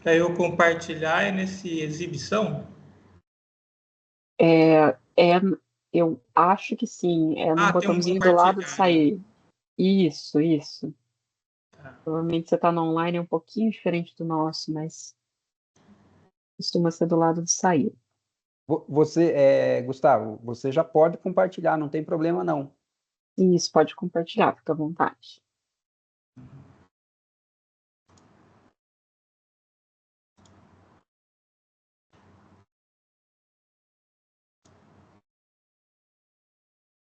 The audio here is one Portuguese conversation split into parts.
Para eu compartilhar é nesse exibição? É, é, eu acho que sim, é no Ah, tem um botãozinho do lado de compartilhar aí. sair. Isso, isso. Tá. Provavelmente você está no online, é um pouquinho diferente do nosso, mas costuma ser do lado de sair. Você, Gustavo, você já pode compartilhar, não tem problema não. Isso, pode compartilhar, fica à vontade.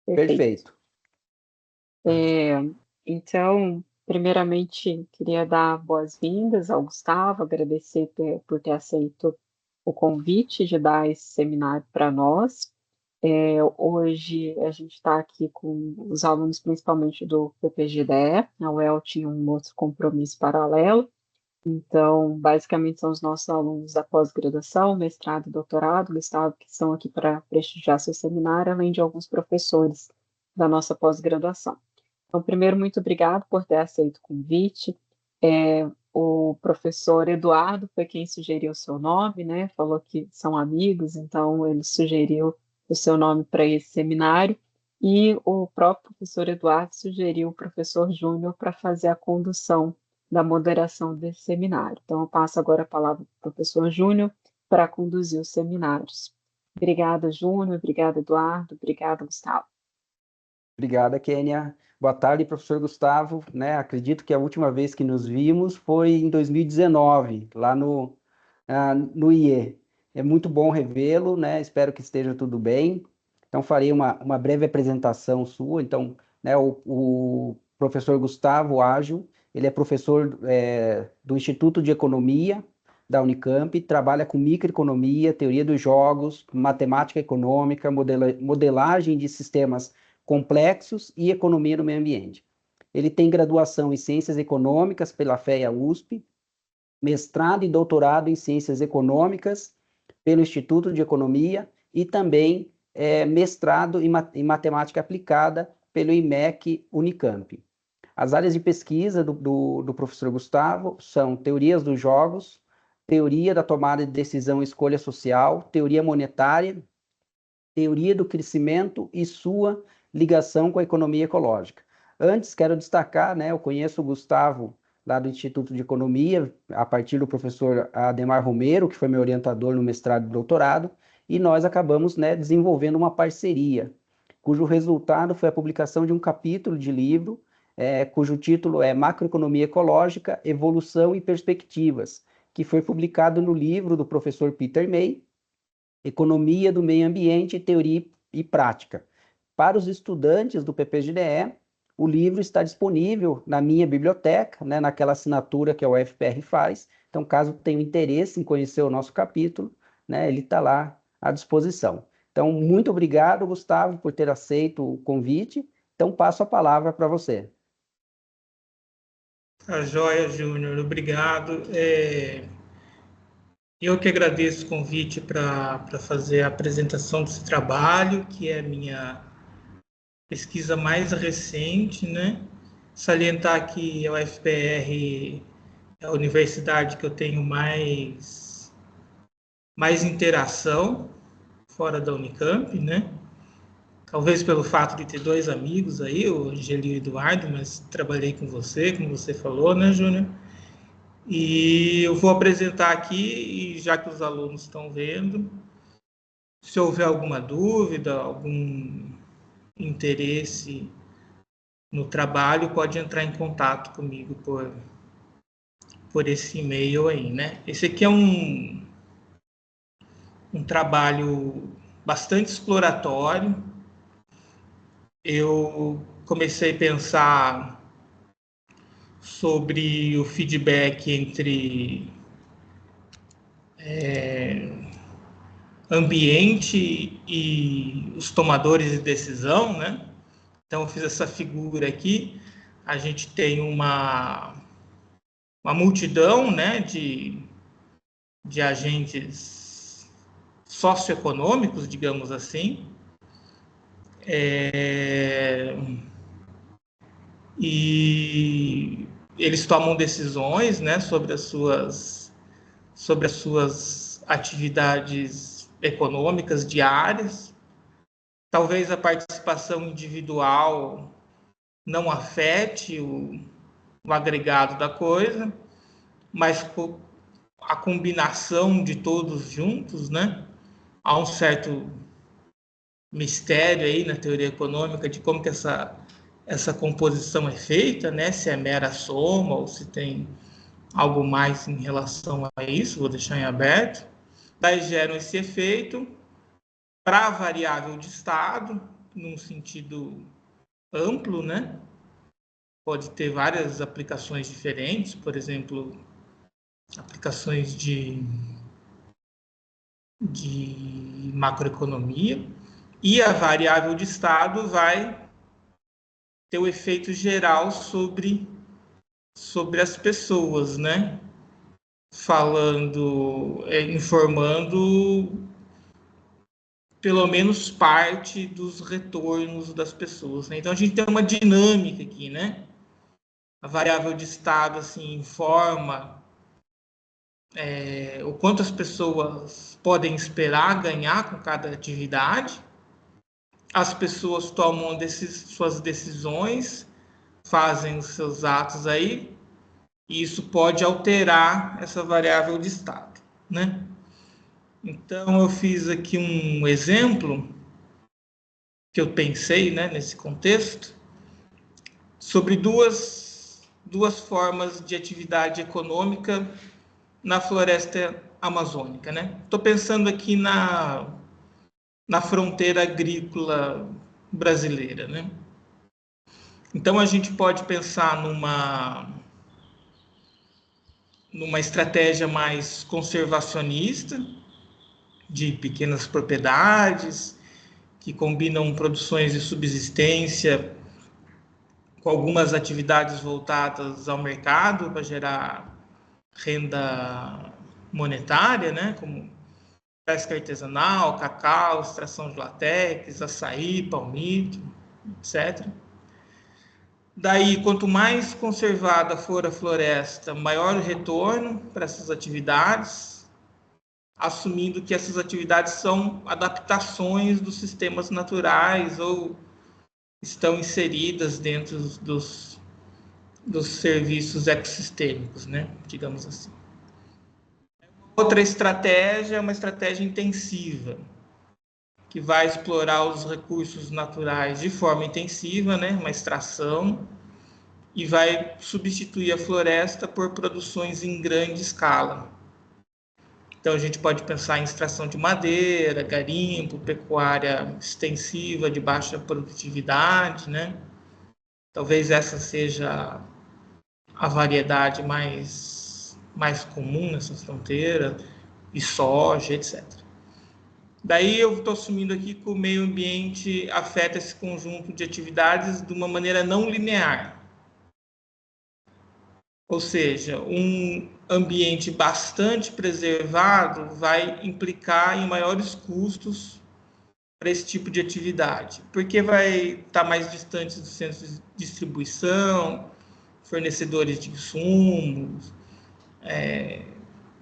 Perfeito. Perfeito. É, então, primeiramente, queria dar boas-vindas ao Gustavo, agradecer por ter aceito o convite de dar esse seminário para nós. Hoje a gente está aqui com os alunos, principalmente do PPGDE. A UEL tinha um outro compromisso paralelo, então, basicamente, são os nossos alunos da pós-graduação, mestrado e doutorado, Gustavo, que estão aqui para prestigiar seu seminário, além de alguns professores da nossa pós-graduação. Então, primeiro, muito obrigado por ter aceito o convite. O professor Eduardo foi quem sugeriu o seu nome, né? Falou que são amigos, então ele sugeriu o seu nome para esse seminário. E o próprio professor Eduardo sugeriu o professor Júnior para fazer a condução da moderação desse seminário. Então, eu passo agora a palavra para o professor Júnior para conduzir os seminários. Obrigada, Júnior. Obrigada, Eduardo. Obrigada, Gustavo. Obrigada, Kênia. Boa tarde, professor Gustavo. Né, acredito que a última vez que nos vimos foi em 2019, lá no IE. É muito bom revê-lo, né? Espero que esteja tudo bem. Então, farei uma breve apresentação sua. Então, né, o professor Gustavo Ágil, ele é professor do Instituto de Economia da Unicamp, trabalha com microeconomia, teoria dos jogos, matemática econômica, modelagem de sistemas complexos e economia no meio ambiente. Ele tem graduação em Ciências Econômicas pela FEA-USP, mestrado e doutorado em Ciências Econômicas pelo Instituto de Economia e também mestrado em Matemática Aplicada pelo IMEC Unicamp. As áreas de pesquisa do professor Gustavo são teorias dos jogos, teoria da tomada de decisão e escolha social, teoria monetária, teoria do crescimento e sua ligação com a economia ecológica. Antes, quero destacar, né, eu conheço o Gustavo lá do Instituto de Economia, a partir do professor Ademar Romero, que foi meu orientador no mestrado e doutorado, e nós acabamos, né, desenvolvendo uma parceria, cujo resultado foi a publicação de um capítulo de livro, cujo título é Macroeconomia Ecológica, Evolução e Perspectivas, que foi publicado no livro do professor Peter May, Economia do Meio Ambiente, Teoria e Prática. Para os estudantes do PPGDE, o livro está disponível na minha biblioteca, né, naquela assinatura que a UFPR faz. Então, caso tenha interesse em conhecer o nosso capítulo, né, ele está lá à disposição. Então, muito obrigado, Gustavo, por ter aceito o convite. Então, passo a palavra para você. Tá joia, Júnior. Obrigado. Eu que agradeço o convite para fazer a apresentação desse trabalho, que é a minha pesquisa mais recente, né? Salientar que a UFPR é a universidade que eu tenho mais interação fora da Unicamp, né? Talvez pelo fato de ter dois amigos aí, o Angelio e o Eduardo, mas trabalhei com você, como você falou, né, Júnior? E eu vou apresentar aqui, e já que os alunos estão vendo, se houver alguma dúvida, algum interesse no trabalho, pode entrar em contato comigo por esse e-mail aí, né? Esse aqui é um trabalho bastante exploratório. Eu comecei a pensar sobre o feedback entre ambiente e os tomadores de decisão, né? Então, eu fiz essa figura aqui. A gente tem uma multidão, né, de agentes socioeconômicos, digamos assim, e eles tomam decisões, né, sobre as sobre as suas atividades econômicas diárias. Talvez a participação individual não afete o agregado da coisa, mas a combinação de todos juntos, né? Há um certo mistério aí na teoria econômica de como que essa composição é feita, né? Se é mera soma ou se tem algo mais em relação a isso, vou deixar em aberto. Daí geram esse efeito para a variável de estado, num sentido amplo, né? Pode ter várias aplicações diferentes, por exemplo, aplicações de macroeconomia, e a variável de estado vai ter o efeito geral sobre as pessoas, né? Informando pelo menos parte dos retornos das pessoas, né? Então a gente tem uma dinâmica aqui, né? A variável de estado assim informa o quanto as pessoas podem esperar ganhar com cada atividade. As pessoas tomam suas decisões, fazem os seus atos aí, e isso pode alterar essa variável de estado, né? Então, eu fiz aqui um exemplo que eu pensei, né, nesse contexto, sobre duas formas de atividade econômica na floresta amazônica, né? Estou pensando aqui na fronteira agrícola brasileira, né? Então, a gente pode pensar numa estratégia mais conservacionista, de pequenas propriedades, que combinam produções de subsistência com algumas atividades voltadas ao mercado para gerar renda monetária, né? Como pesca artesanal, cacau, extração de latex, açaí, palmito, etc. Daí, quanto mais conservada for a floresta, maior o retorno para essas atividades, assumindo que essas atividades são adaptações dos sistemas naturais ou estão inseridas dentro dos serviços ecossistêmicos, né? Digamos assim. Outra estratégia é uma estratégia intensiva, que vai explorar os recursos naturais de forma intensiva, né? Uma extração, e vai substituir a floresta por produções em grande escala. Então, a gente pode pensar em extração de madeira, garimpo, pecuária extensiva de baixa produtividade, né? Talvez essa seja a variedade mais comum nessa fronteira, e soja, etc. Daí eu estou assumindo aqui que o meio ambiente afeta esse conjunto de atividades de uma maneira não linear. Ou seja, um ambiente bastante preservado vai implicar em maiores custos para esse tipo de atividade, porque vai estar mais distante dos centros de distribuição, fornecedores de insumos,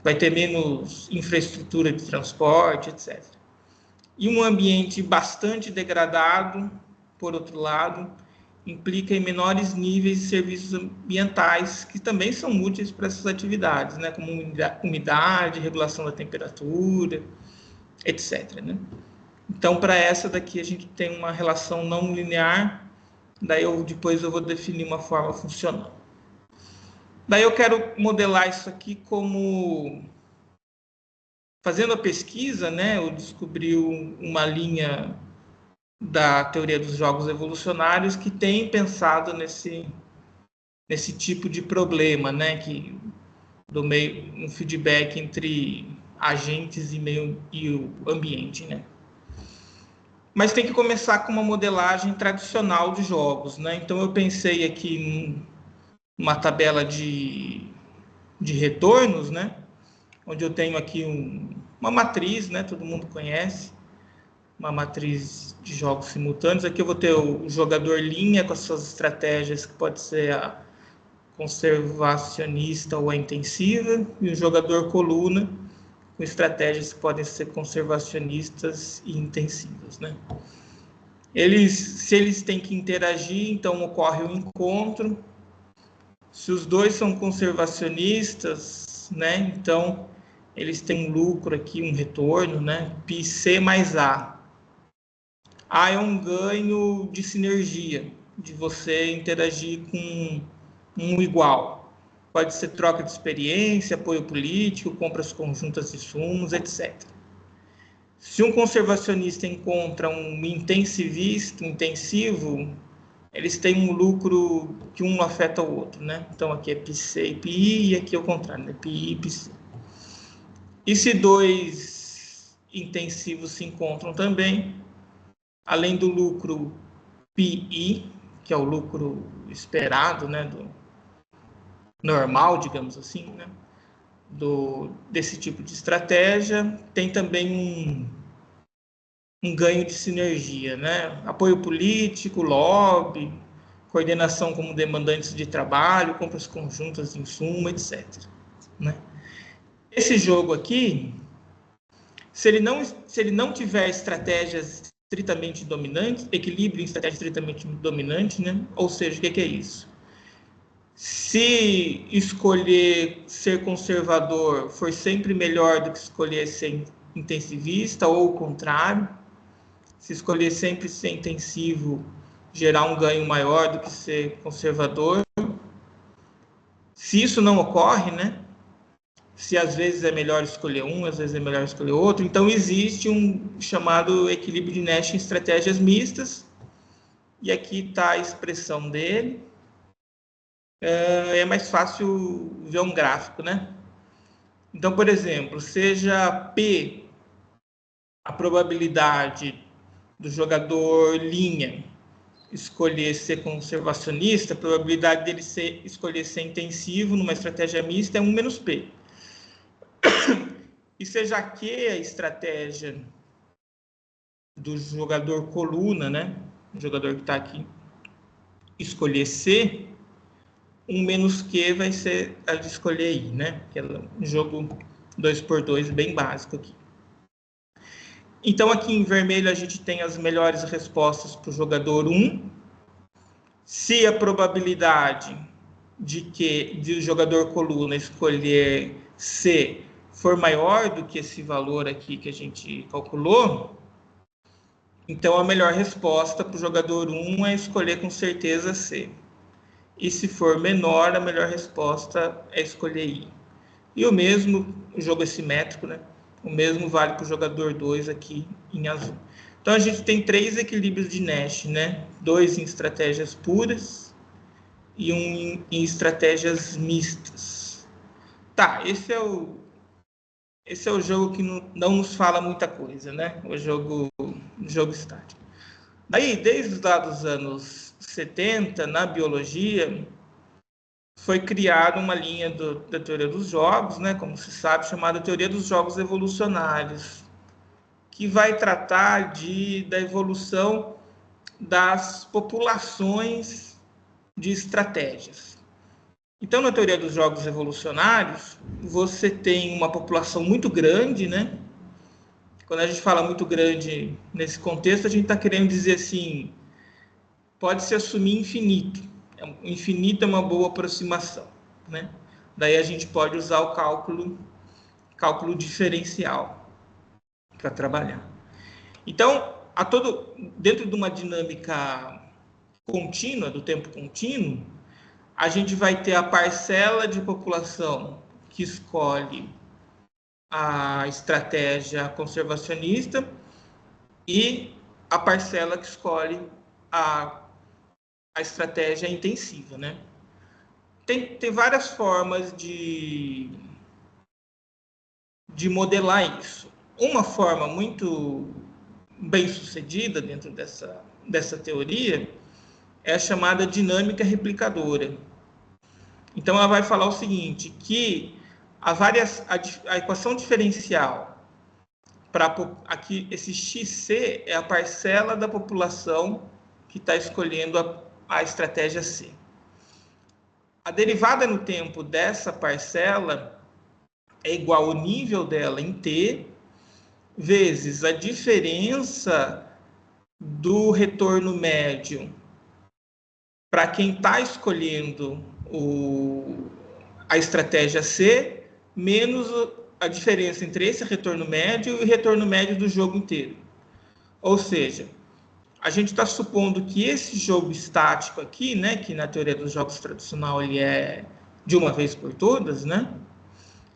vai ter menos infraestrutura de transporte, etc. E um ambiente bastante degradado, por outro lado, implica em menores níveis de serviços ambientais que também são úteis para essas atividades, né, como umidade, regulação da temperatura, etc. Né? Então, para essa daqui, a gente tem uma relação não linear, daí depois eu vou definir uma forma funcional. Daí eu quero modelar isso aqui como... Fazendo a pesquisa, né, eu descobri uma linha da teoria dos jogos evolucionários que tem pensado nesse tipo de problema, né, um feedback entre agentes e o ambiente, né. Mas tem que começar com uma modelagem tradicional de jogos, né. Então eu pensei aqui numa tabela de retornos, né, onde eu tenho aqui uma matriz, né, todo mundo conhece, uma matriz de jogos simultâneos. Aqui eu vou ter o jogador linha com as suas estratégias, que pode ser conservacionista ou a intensiva, e o jogador coluna, com estratégias que podem ser conservacionistas e intensivas, né? Se eles têm que interagir, então ocorre o encontro. Se os dois são conservacionistas, né, então eles têm um lucro aqui, um retorno, né, πC mais A. A é um ganho de sinergia, de você interagir com um igual. Pode ser troca de experiência, apoio político, compras conjuntas de insumos, etc. Se um conservacionista encontra um intensivista, um intensivo, eles têm um lucro que um afeta o outro, né? Então aqui é πC e πI, e aqui é o contrário, né? πI e πC. E se dois intensivos se encontram também, além do lucro πI, que é o lucro esperado, né? Do normal, digamos assim, né? Desse tipo de estratégia, tem também um ganho de sinergia, né? Apoio político, lobby, coordenação como demandantes de trabalho, compras conjuntas de insumo, etc. Né? Esse jogo aqui, se ele não tiver estratégias estritamente dominantes, equilíbrio em estratégia estritamente dominante, né? Ou seja, o que é isso? Se escolher ser conservador for sempre melhor do que escolher ser intensivista, ou o contrário, se escolher sempre ser intensivo, gerar um ganho maior do que ser conservador. Se isso não ocorre, né? Se às vezes é melhor escolher um, às vezes é melhor escolher outro, então existe um chamado equilíbrio de Nash em estratégias mistas, e aqui está a expressão dele. É mais fácil ver um gráfico, né? Então, por exemplo, seja P a probabilidade do jogador linha escolher ser conservacionista, a probabilidade dele escolher ser intensivo numa estratégia mista é 1 menos P. E seja Q a estratégia do jogador coluna, né? O jogador que está aqui, escolher C, 1 menos Q vai ser a de escolher I, né? Que é um jogo 2x2 bem básico aqui. Então, aqui em vermelho, a gente tem as melhores respostas para o jogador 1. Se a probabilidade de o jogador coluna escolher C for maior do que esse valor aqui que a gente calculou, então a melhor resposta para o jogador 1 é escolher com certeza C. E se for menor, a melhor resposta é escolher I. E o mesmo, o jogo é simétrico, né? O mesmo vale para o jogador 2 aqui em azul. Então a gente tem 3 equilíbrios de Nash, né? 2 em estratégias puras e 1 em estratégias mistas. Tá, esse é o jogo que não nos fala muita coisa, né? O jogo estático. Daí, desde lá dos anos 70, na biologia, foi criada uma linha da teoria dos jogos, né, como se sabe, chamada teoria dos jogos evolucionários, que vai tratar da evolução das populações de estratégias. Então, na teoria dos jogos evolucionários, você tem uma população muito grande, né? Quando a gente fala muito grande nesse contexto, a gente está querendo dizer assim, pode-se assumir infinito. Infinito é uma boa aproximação, né? Daí a gente pode usar o cálculo diferencial para trabalhar. Então, dentro de uma dinâmica contínua, do tempo contínuo, a gente vai ter a parcela de população que escolhe a estratégia conservacionista e a parcela que escolhe a estratégia intensiva, né? Tem várias formas de modelar isso. Uma forma muito bem sucedida dentro dessa teoria é a chamada dinâmica replicadora. Então, ela vai falar o seguinte, que a equação diferencial aqui, esse XC é a parcela da população que está escolhendo a estratégia C. a derivada no tempo dessa parcela é igual ao nível dela em t, vezes a diferença do retorno médio para quem está escolhendo a estratégia C, menos a diferença entre esse retorno médio e o retorno médio do jogo inteiro. Ou seja, a gente está supondo que esse jogo estático aqui, né, que na teoria dos jogos tradicional ele é de uma vez por todas, né,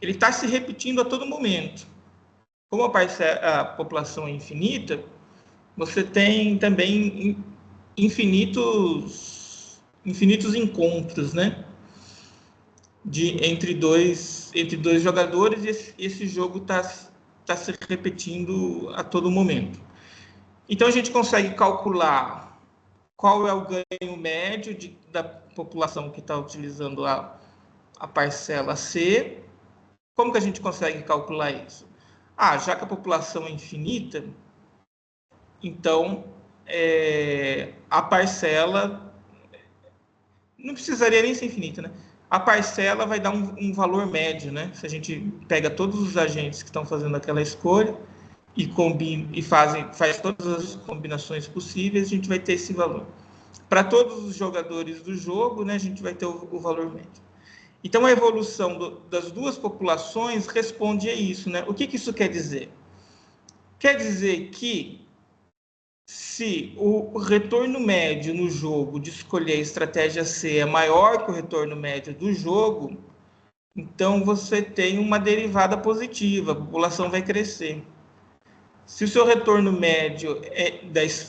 ele está se repetindo a todo momento. Como a população é infinita, você tem também infinitos encontros, né, entre dois jogadores, e esse jogo está se repetindo a todo momento. Então, a gente consegue calcular qual é o ganho médio da população que está utilizando a parcela C. Como que a gente consegue calcular isso? Já que a população é infinita, então a parcela não precisaria nem ser infinita, né? A parcela vai dar um valor médio, né? Se a gente pega todos os agentes que estão fazendo aquela escolha e faz todas as combinações possíveis, a gente vai ter esse valor. Para todos os jogadores do jogo, né, a gente vai ter o valor médio. Então, a evolução das duas populações responde a isso, né? O que isso quer dizer? Quer dizer que se o retorno médio no jogo de escolher a estratégia C é maior que o retorno médio do jogo, então você tem uma derivada positiva, a população vai crescer. Se o seu retorno médio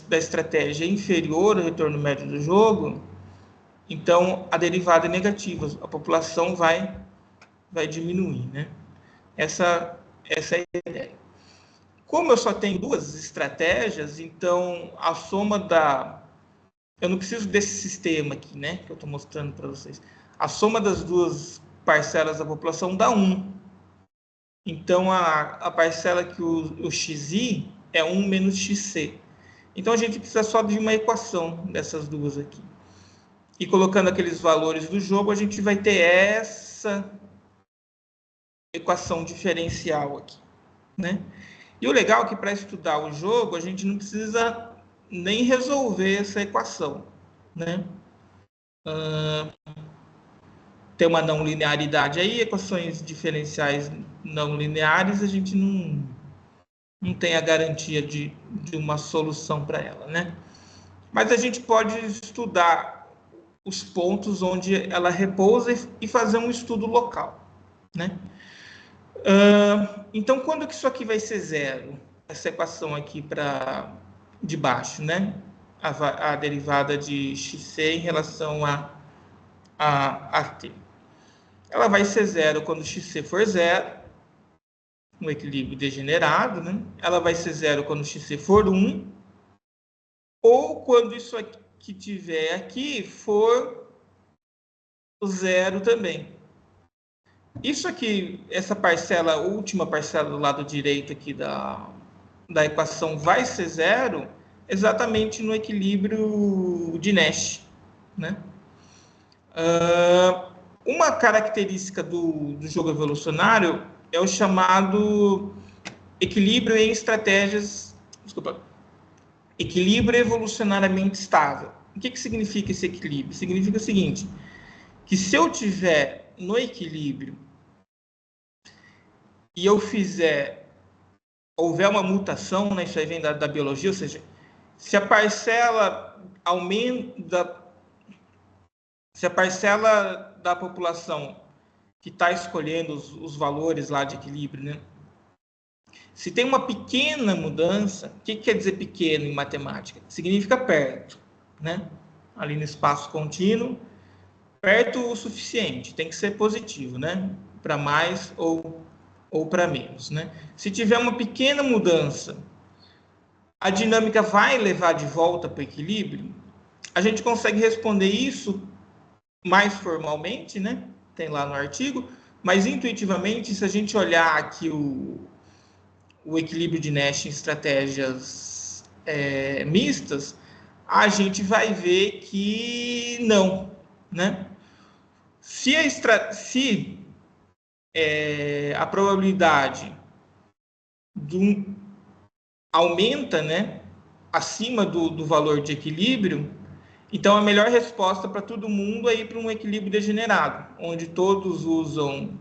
da estratégia é inferior ao retorno médio do jogo, então a derivada é negativa, a população vai diminuir, né? Essa é a ideia. Como eu só tenho duas estratégias, então a soma eu não preciso desse sistema aqui, né, que eu estou mostrando para vocês. A soma das duas parcelas da população dá 1. Então, a parcela que o xi é 1 menos xc. Então, a gente precisa só de uma equação dessas duas aqui. E colocando aqueles valores do jogo, a gente vai ter essa equação diferencial aqui, né? E o legal é que para estudar o jogo, a gente não precisa nem resolver essa equação, né? Tem uma não linearidade aí, equações diferenciais não lineares, a gente não tem a garantia de uma solução para ela, né? Mas a gente pode estudar os pontos onde ela repousa e fazer um estudo local, né? Então, quando que isso aqui vai ser zero? Essa equação aqui de baixo, né? A derivada de xc em relação a t. Ela vai ser zero quando xc for zero, um equilíbrio degenerado, né? Ela vai ser zero quando xc for 1, ou quando isso aqui que tiver aqui for zero também. Isso aqui, essa parcela, a última parcela do lado direito aqui da equação vai ser zero exatamente no equilíbrio de Nash, né? Uma característica do jogo evolucionário é o chamado equilíbrio em estratégias... Desculpa. Equilíbrio evolucionariamente estável. O que significa esse equilíbrio? Significa o seguinte, que se eu tiver no equilíbrio e eu houver uma mutação, né, isso aí vem da biologia, ou seja, se a parcela aumenta, se a parcela da população que está escolhendo os valores lá de equilíbrio, né, se tem uma pequena mudança, o que quer dizer pequeno em matemática? Significa perto, né? Ali no espaço contínuo, perto o suficiente, tem que ser positivo, né? Para mais ou para menos, né? Se tiver uma pequena mudança, a dinâmica vai levar de volta para o equilíbrio? A gente consegue responder isso mais formalmente, né? Tem lá no artigo, mas intuitivamente, se a gente olhar aqui o equilíbrio de Nash em estratégias mistas, a gente vai ver que não, né? Se a probabilidade aumenta, né, acima do valor de equilíbrio, então a melhor resposta para todo mundo é ir para um equilíbrio degenerado, onde todos usam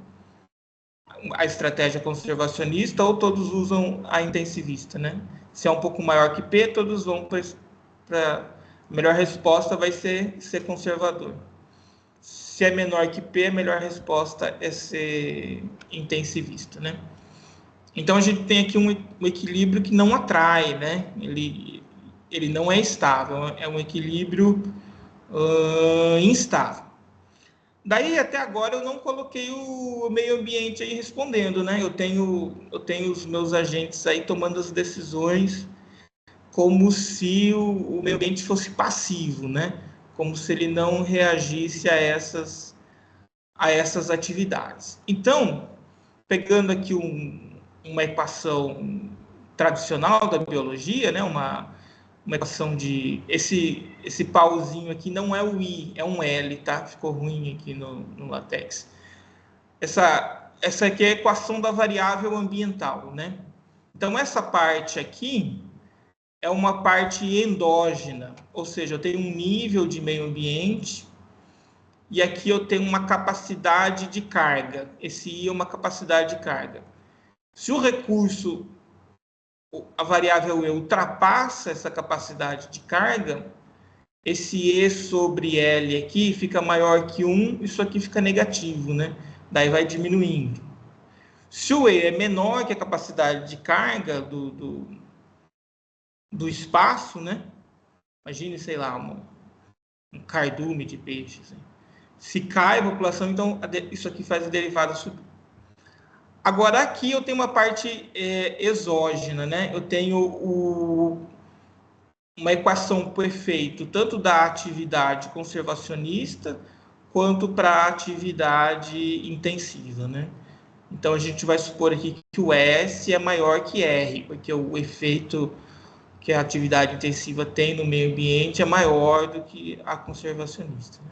a estratégia conservacionista ou todos usam a intensivista, né? Se é um pouco maior que P, todos vão para a melhor resposta vai ser conservador. Se é menor que P, a melhor resposta é ser intensivista, né? Então a gente tem aqui um equilíbrio que não atrai, né? Ele não é estável, é um equilíbrio instável. Daí até agora eu não coloquei o meio ambiente aí respondendo, né? Eu tenho os meus agentes aí tomando as decisões como se o meio ambiente fosse passivo, né? Como se ele não reagisse a essas atividades. Então, pegando aqui uma equação tradicional da biologia, né? Uma equação de... Esse pauzinho aqui não é o I, é um L, tá? Ficou ruim aqui no LaTeX. Essa aqui é a equação da variável ambiental, né? Então, essa parte aqui é uma parte endógena, ou seja, eu tenho um nível de meio ambiente e aqui eu tenho uma capacidade de carga. Esse I é uma capacidade de carga. Se o recurso, a variável E, ultrapassa essa capacidade de carga, esse E sobre L aqui fica maior que 1, isso aqui fica negativo, né? Daí vai diminuindo. Se o E é menor que a capacidade de carga do espaço, né? Imagine, sei lá, um cardume de peixes. Né? Se cai a população, então isso aqui faz a derivada subir. Agora, aqui eu tenho uma parte exógena, né? Eu tenho uma equação por efeito tanto da atividade conservacionista quanto para a atividade intensiva, né? Então, a gente vai supor aqui que o S é maior que R, porque o efeito que a atividade intensiva tem no meio ambiente é maior do que a conservacionista. Né?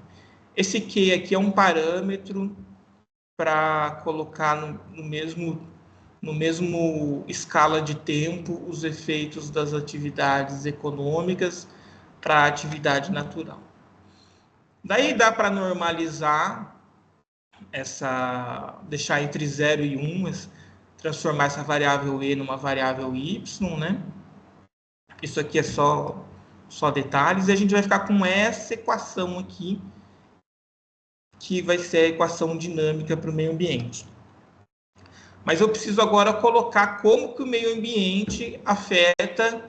Esse Q aqui é um parâmetro para colocar no mesmo escala de tempo os efeitos das atividades econômicas para a atividade natural. Daí dá para normalizar deixar entre 0 e 1, transformar essa variável E numa variável Y, né? Isso aqui é só detalhes, e a gente vai ficar com essa equação aqui, que vai ser a equação dinâmica para o meio ambiente. Mas eu preciso agora colocar como que o meio ambiente afeta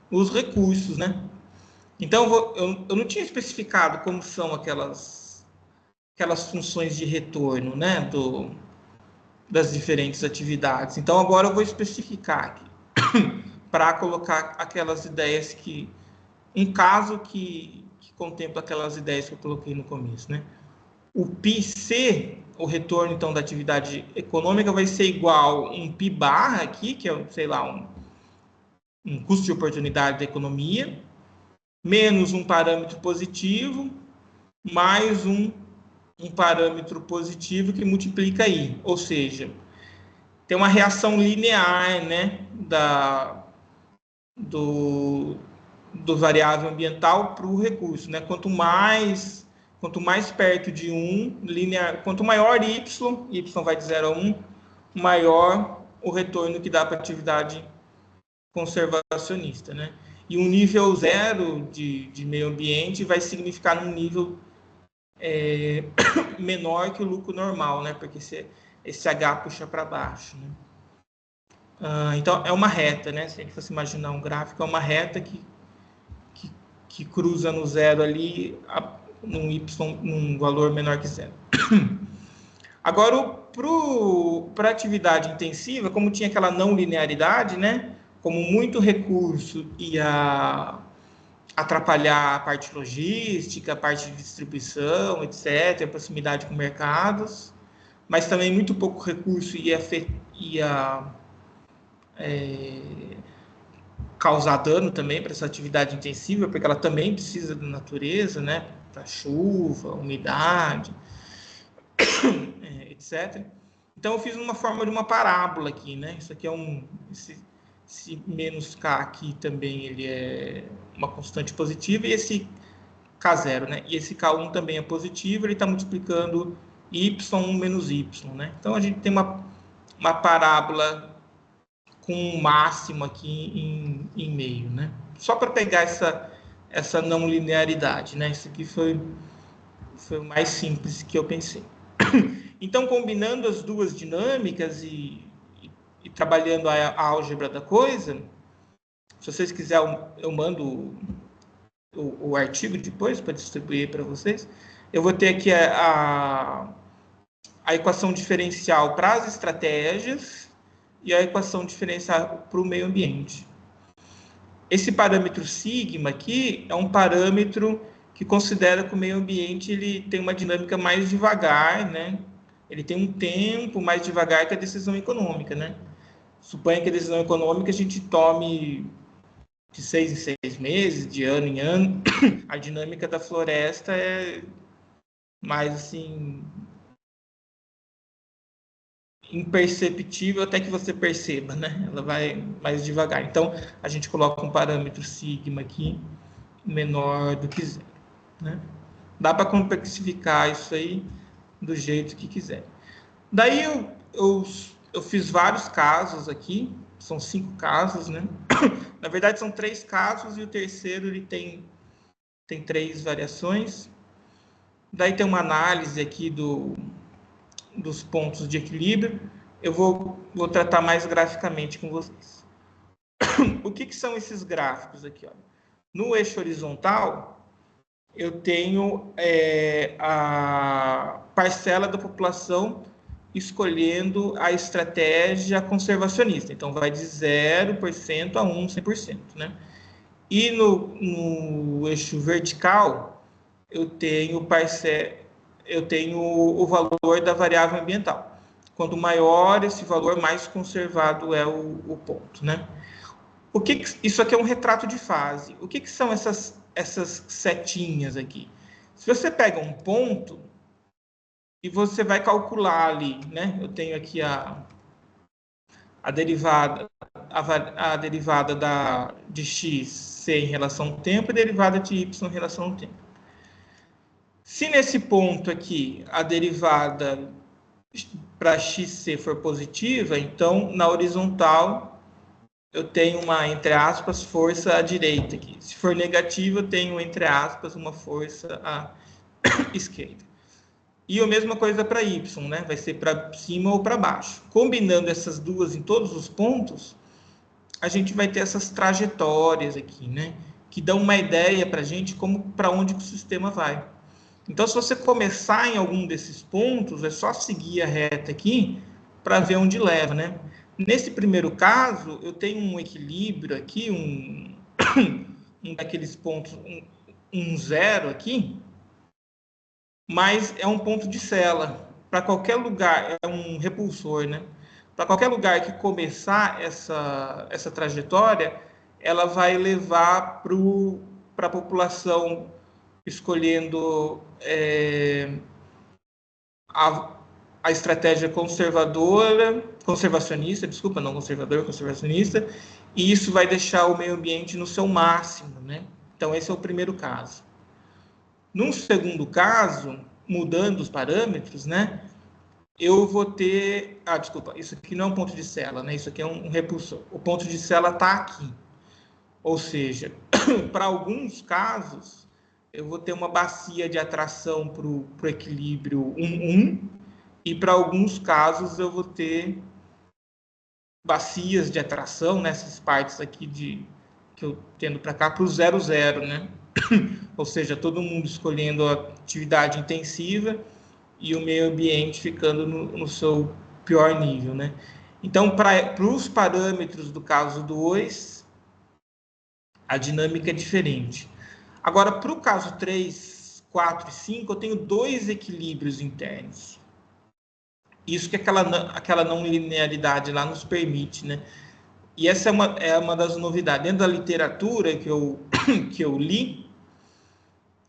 os recursos, né? Então, eu não tinha especificado como são aquelas funções de retorno, né, das diferentes atividades. Então, agora eu vou especificar aqui, para colocar aquelas ideias que, em caso que contempla aquelas ideias que eu coloquei no começo, né? O πC, o retorno, então, da atividade econômica, vai ser igual a um π barra aqui, que é, sei lá, um custo de oportunidade da economia, menos um parâmetro positivo, mais um parâmetro positivo que multiplica I. Ou seja, tem uma reação linear, né, do variável ambiental para o recurso, né? Quanto mais perto de 1, linear, quanto maior y vai de 0 a 1, maior o retorno que dá para a atividade conservacionista, né? E um nível 0 de meio ambiente vai significar um nível menor que o lucro normal, né? Porque esse H puxa para baixo, né? Então, é uma reta, né? Se a gente fosse imaginar um gráfico, é uma reta que cruza no zero ali, num y, num valor menor que zero. Agora, para a atividade intensiva, como tinha aquela não linearidade, né? Como muito recurso ia atrapalhar a parte logística, a parte de distribuição, etc., a proximidade com mercados, mas também muito pouco recurso ia causar dano também para essa atividade intensiva, porque ela também precisa da natureza, né, para chuva, umidade. etc. Então, eu fiz uma forma de uma parábola aqui, né? Isso aqui é esse menos k aqui também ele é uma constante positiva, e esse k0, né? E esse k1 também é positivo, ele está multiplicando y1 menos y, né? Então, a gente tem uma parábola com um máximo aqui em meio, né? Só para pegar essa não linearidade, né? Isso aqui foi o mais simples que eu pensei. Então, combinando as duas dinâmicas e trabalhando a álgebra da coisa, se vocês quiserem, eu mando o artigo depois para distribuir para vocês. Eu vou ter aqui a equação diferencial para as estratégias e a equação diferencial para o meio ambiente. Esse parâmetro sigma aqui é um parâmetro que considera que o meio ambiente ele tem uma dinâmica mais devagar, né? Ele tem um tempo mais devagar que a decisão econômica, né? Suponha que a decisão econômica a gente tome de 6 em 6 meses, de ano em ano. A dinâmica da floresta é mais, assim, imperceptível até que você perceba, né? Ela vai mais devagar. Então, a gente coloca um parâmetro sigma aqui menor do que 0, né? Dá para complexificar isso aí do jeito que quiser. Daí eu fiz vários casos aqui, são 5 casos, né? Na verdade, são 3 casos e o terceiro ele tem 3 variações. Daí tem uma análise aqui dos pontos de equilíbrio. Eu vou tratar mais graficamente com vocês. O que são esses gráficos aqui? Ó? No eixo horizontal, eu tenho a parcela da população escolhendo a estratégia conservacionista. Então, vai de 0% a 100%, né? E no eixo vertical, eu tenho o valor da variável ambiental. Quanto maior esse valor, mais conservado é o ponto, né? Isso aqui é um retrato de fase. O que são essas setinhas aqui? Se você pega um ponto e você vai calcular ali, né? Eu tenho aqui a derivada de x, c em relação ao tempo e derivada de y em relação ao tempo. Se nesse ponto aqui a derivada para xc for positiva, então na horizontal eu tenho uma, entre aspas, força à direita aqui. Se for negativa, eu tenho, entre aspas, uma força à esquerda. E a mesma coisa para y, né? Vai ser para cima ou para baixo. Combinando essas duas em todos os pontos, a gente vai ter essas trajetórias aqui, né? Que dão uma ideia para a gente para onde o sistema vai. Então, se você começar em algum desses pontos, é só seguir a reta aqui para ver onde leva, né? Nesse primeiro caso, eu tenho um equilíbrio aqui, um daqueles pontos, um zero aqui, mas é um ponto de sela. Para qualquer lugar, é um repulsor, né? Para qualquer lugar que começar essa trajetória, ela vai levar para a população escolhendo a estratégia conservacionista, e isso vai deixar o meio ambiente no seu máximo, né? Então, esse é o primeiro caso. Num segundo caso, mudando os parâmetros, né? Eu vou ter... desculpa, isso aqui não é um ponto de sela, né? Isso aqui é um repulsor. O ponto de sela está aqui. Ou seja, para alguns casos, eu vou ter uma bacia de atração para o equilíbrio 1,1, e para alguns casos eu vou ter bacias de atração nessas partes aqui que eu tendo para cá para o 0,0, né? Ou seja, todo mundo escolhendo a atividade intensiva e o meio ambiente ficando no seu pior nível, né? Então, para os parâmetros do caso 2, a dinâmica é diferente. Agora, para o caso 3, 4 e 5, eu tenho 2 equilíbrios internos. Isso que aquela não linearidade lá nos permite, né? E essa é uma das novidades. Dentro da literatura que eu li,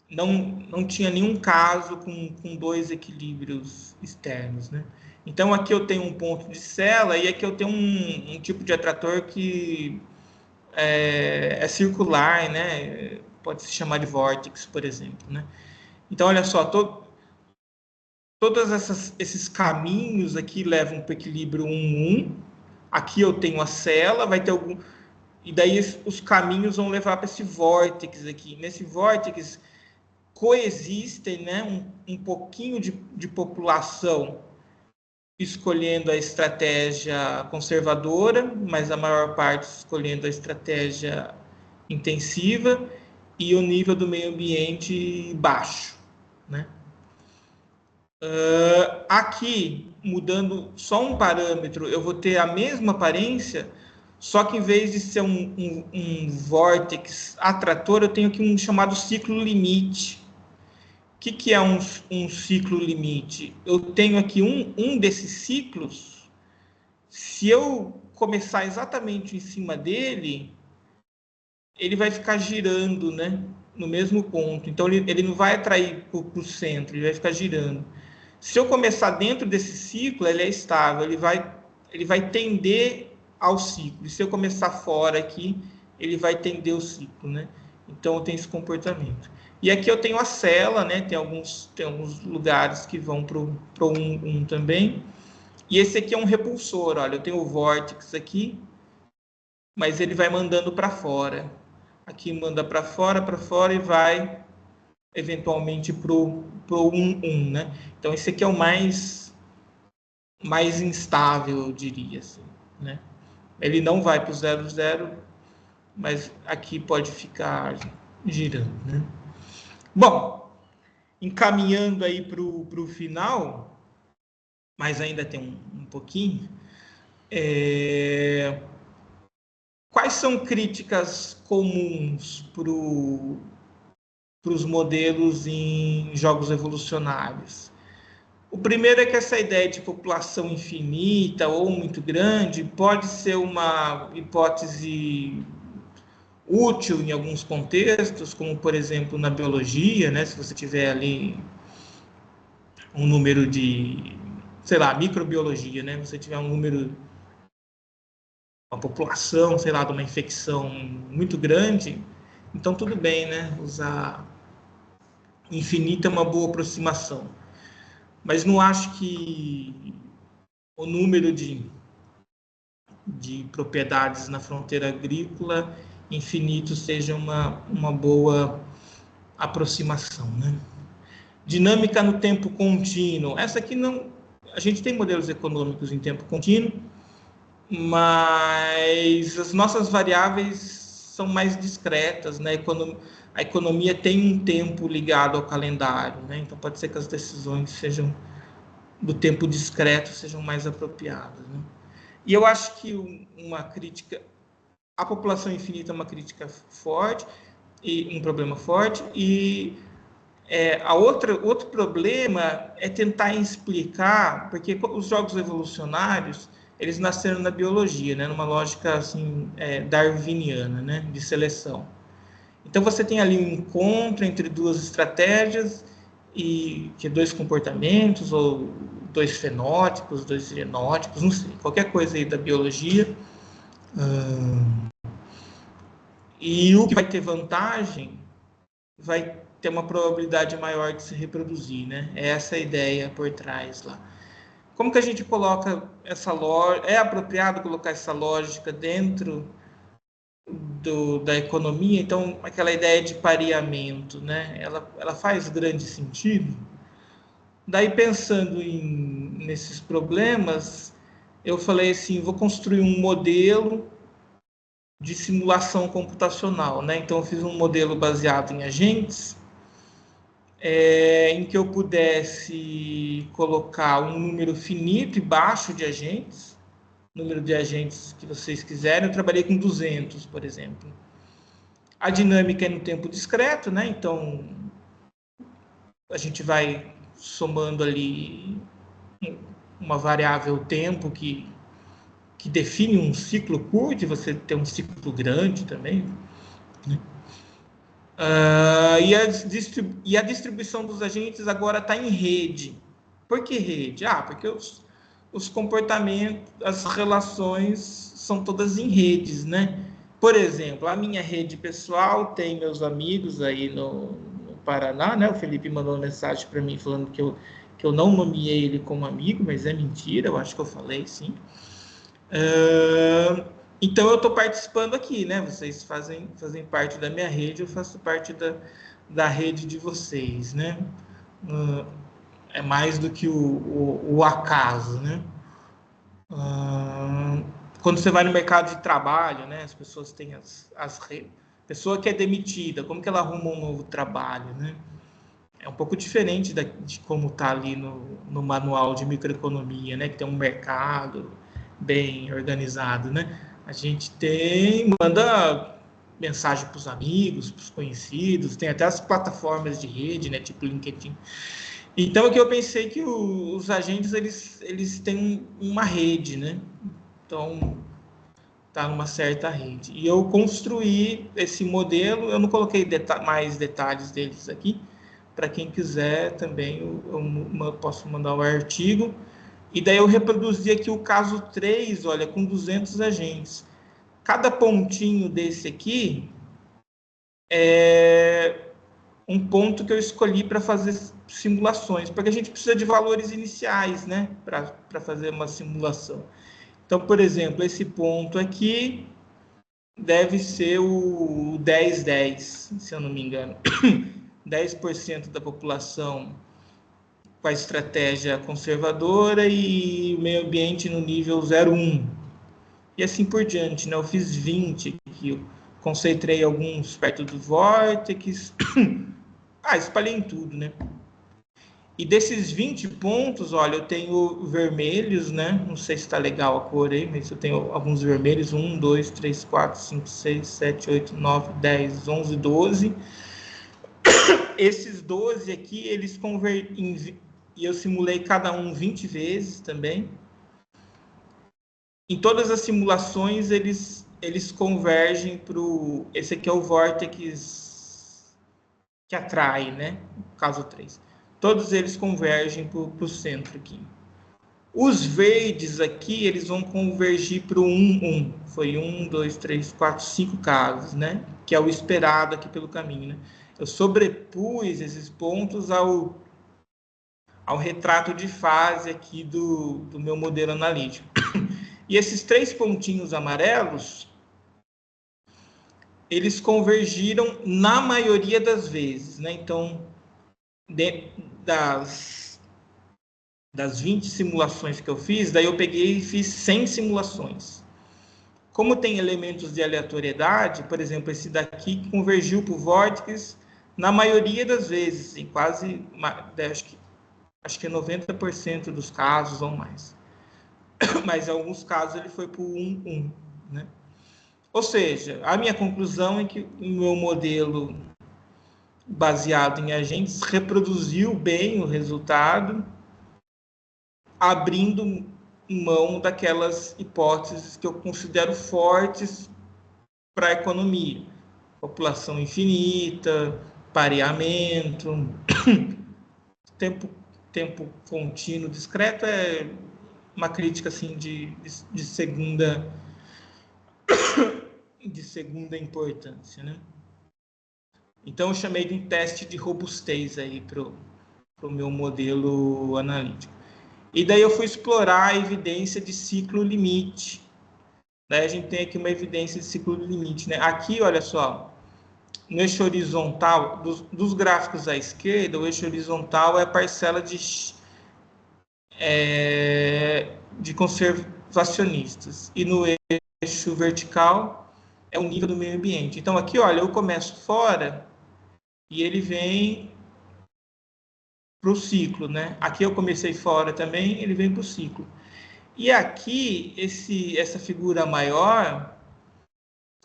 não tinha nenhum caso com dois equilíbrios externos, né? Então, aqui eu tenho um ponto de cela e aqui eu tenho um tipo de atrator que é circular, né? Pode se chamar de vórtice, por exemplo, né? Então, olha só, todos esses caminhos aqui levam para o equilíbrio 1,1. Aqui eu tenho a cela, vai ter algum... E daí os caminhos vão levar para esse vórtice aqui. Nesse vórtice coexistem, né, um pouquinho de população escolhendo a estratégia conservadora, mas a maior parte escolhendo a estratégia intensiva, e o nível do meio ambiente baixo, né? Aqui, mudando só um parâmetro, eu vou ter a mesma aparência, só que em vez de ser um vórtice atrator, eu tenho aqui um chamado ciclo limite. O que é um ciclo limite? Eu tenho aqui um desses ciclos, se eu começar exatamente em cima dele, ele vai ficar girando, né, no mesmo ponto. Então, ele não vai atrair para o centro, ele vai ficar girando. Se eu começar dentro desse ciclo, ele é estável, ele vai tender ao ciclo. E se eu começar fora aqui, ele vai tender o ciclo, né? Então, eu tenho esse comportamento. E aqui eu tenho a cela, né? Tem alguns lugares que vão para o 1 também. E esse aqui é um repulsor, olha, eu tenho o vórtice aqui, mas ele vai mandando para fora. Aqui manda para fora e vai eventualmente para o 1,1, né? Então, esse aqui é o mais instável, eu diria assim, né? Ele não vai para o 0,0, mas aqui pode ficar girando, né? Bom, encaminhando aí para o final, mas ainda tem um pouquinho, quais são críticas comuns para os modelos em jogos evolucionários? O primeiro é que essa ideia de população infinita ou muito grande pode ser uma hipótese útil em alguns contextos, como, por exemplo, na biologia, né? Se você tiver ali um número de, sei lá, microbiologia, né? Você tiver um número, uma população, sei lá, de uma infecção muito grande, então tudo bem, né? Usar infinito é uma boa aproximação. Mas não acho que o número de propriedades na fronteira agrícola infinito seja uma boa aproximação, né? Dinâmica no tempo contínuo. Essa aqui não... A gente tem modelos econômicos em tempo contínuo, mas as nossas variáveis são mais discretas, né? A economia tem um tempo ligado ao calendário, né? Então pode ser que as decisões sejam do tempo discreto sejam mais apropriadas, né? E eu acho que uma crítica à população infinita é uma crítica forte e um problema forte, e outro problema é tentar explicar, porque os jogos evolucionários eles nasceram na biologia, né, numa lógica assim, darwiniana, né, de seleção. Então você tem ali um encontro entre duas estratégias e que dois comportamentos ou dois fenótipos, dois genótipos, não sei, qualquer coisa aí da biologia. E o que vai ter vantagem vai ter uma probabilidade maior de se reproduzir, né? É essa a ideia por trás lá. Como que a gente coloca essa lógica? É apropriado colocar essa lógica dentro da economia? Então, aquela ideia de pareamento, né? Ela faz grande sentido? Daí, pensando nesses problemas, eu falei assim, vou construir um modelo de simulação computacional, né? Então, eu fiz um modelo baseado em agentes, em que eu pudesse colocar um número finito e baixo de agentes, número de agentes que vocês quiserem. Eu trabalhei com 200, por exemplo. A dinâmica é no tempo discreto, né? Então, a gente vai somando ali uma variável tempo que define um ciclo curto, e você tem um ciclo grande também, né? E a distribuição dos agentes agora está em rede. Por que rede? Porque os comportamentos, as relações são todas em redes, né? Por exemplo, a minha rede pessoal tem meus amigos aí no Paraná, né? O Felipe mandou uma mensagem para mim falando que eu não nomeei ele como amigo, mas é mentira, eu acho que eu falei sim. Então eu estou participando aqui, né? Vocês fazem parte da minha rede, eu faço parte da rede de vocês, né? É mais do que o acaso, né? Quando você vai no mercado de trabalho, né? As pessoas têm pessoa que é demitida, como que ela arruma um novo trabalho, né? É um pouco diferente de como está ali no manual de microeconomia, né? Que tem um mercado bem organizado, né? A gente manda mensagem para os amigos, para os conhecidos, tem até as plataformas de rede, né? Tipo LinkedIn. Então, aqui eu pensei que os agentes, eles têm uma rede, né? Então, tá numa certa rede. E eu construí esse modelo, eu não coloquei mais detalhes deles aqui, para quem quiser também, eu posso mandar o artigo. E daí eu reproduzi aqui o caso 3, olha, com 200 agentes. Cada pontinho desse aqui é um ponto que eu escolhi para fazer simulações, porque a gente precisa de valores iniciais, né, para fazer uma simulação. Então, por exemplo, esse ponto aqui deve ser o 10-10, se eu não me engano. 10% da população com a estratégia conservadora e o meio ambiente no nível 0,1. E assim por diante, né? Eu fiz 20 aqui, eu concentrei alguns perto do vórtex. Espalhei em tudo, né? E desses 20 pontos, olha, eu tenho vermelhos, né? Não sei se está legal a cor aí, mas eu tenho alguns vermelhos. 1, 2, 3, 4, 5, 6, 7, 8, 9, 10, 11, 12. Esses 12 aqui, eles convertem... E eu simulei cada um 20 vezes também. Em todas as simulações, eles convergem para o... Esse aqui é o vórtex que atrai, né? Caso 3. Todos eles convergem para o centro aqui. Os verdes aqui, eles vão convergir para o 1, 1. Foi 1, 2, 3, 4, 5 casos, né? Que é o esperado aqui pelo caminho, né? Eu sobrepus esses pontos ao retrato de fase aqui do meu modelo analítico. E esses 3 pontinhos amarelos, eles convergiram na maioria das vezes, né? Então, das 20 simulações que eu fiz, daí eu peguei e fiz 100 simulações. Como tem elementos de aleatoriedade, por exemplo, esse daqui convergiu para o vórtice na maioria das vezes, em quase, acho que 90% dos casos ou mais. Mas em alguns casos ele foi para o 1, 1, né? Ou seja, a minha conclusão é que o meu modelo baseado em agentes reproduziu bem o resultado, abrindo mão daquelas hipóteses que eu considero fortes para a economia. População infinita, pareamento, tempo contínuo discreto é uma crítica assim de segunda importância, né? Então eu chamei de um teste de robustez aí para o meu modelo analítico. E daí eu fui explorar a evidência de ciclo limite. Daí a gente tem aqui uma evidência de ciclo limite, né? Aqui, olha só, no eixo horizontal, dos gráficos à esquerda, o eixo horizontal é a parcela de conservacionistas. E no eixo vertical é o nível do meio ambiente. Então aqui, olha, eu começo fora e ele vem para o ciclo, né? Aqui eu comecei fora também, ele vem para o ciclo. E aqui, essa figura maior,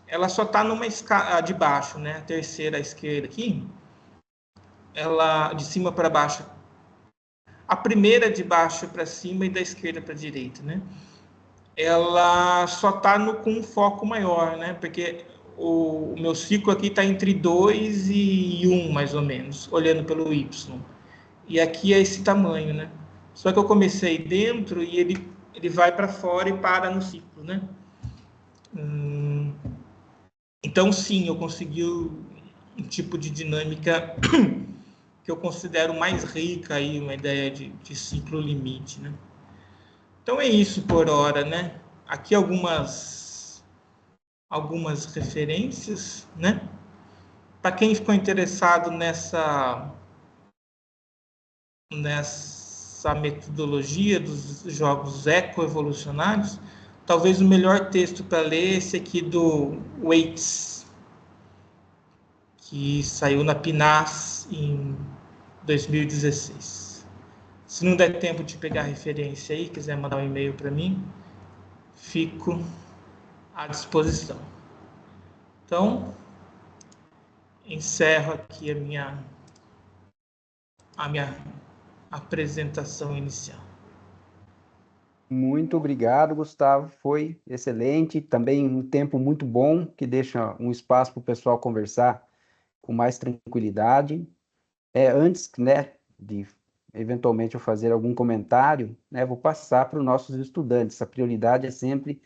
ela só está numa escala de baixo, né? A terceira à esquerda aqui, ela de cima para baixo. A primeira de baixo para cima e da esquerda para a direita, né? Ela só está com um foco maior, né? Porque o meu ciclo aqui está entre 2 e 1, mais ou menos, olhando pelo Y. E aqui é esse tamanho, né? Só que eu comecei dentro e ele vai para fora e para no ciclo, né? Então, sim, eu consegui um tipo de dinâmica que eu considero mais rica aí, uma ideia de ciclo limite, né? Então é isso por hora, né? Aqui algumas referências, né? Para quem ficou interessado nessa metodologia dos jogos ecoevolucionários, talvez o melhor texto para ler é esse aqui do Waits, que saiu na PNAS em 2016. Se não der tempo de pegar a referência aí, quiser mandar um e-mail para mim, fico à disposição. Então, encerro aqui a minha apresentação inicial. Muito obrigado, Gustavo. Foi excelente. Também um tempo muito bom, que deixa um espaço para o pessoal conversar com mais tranquilidade. Antes, né, de eventualmente eu fazer algum comentário, né, vou passar para os nossos estudantes. A prioridade é sempre,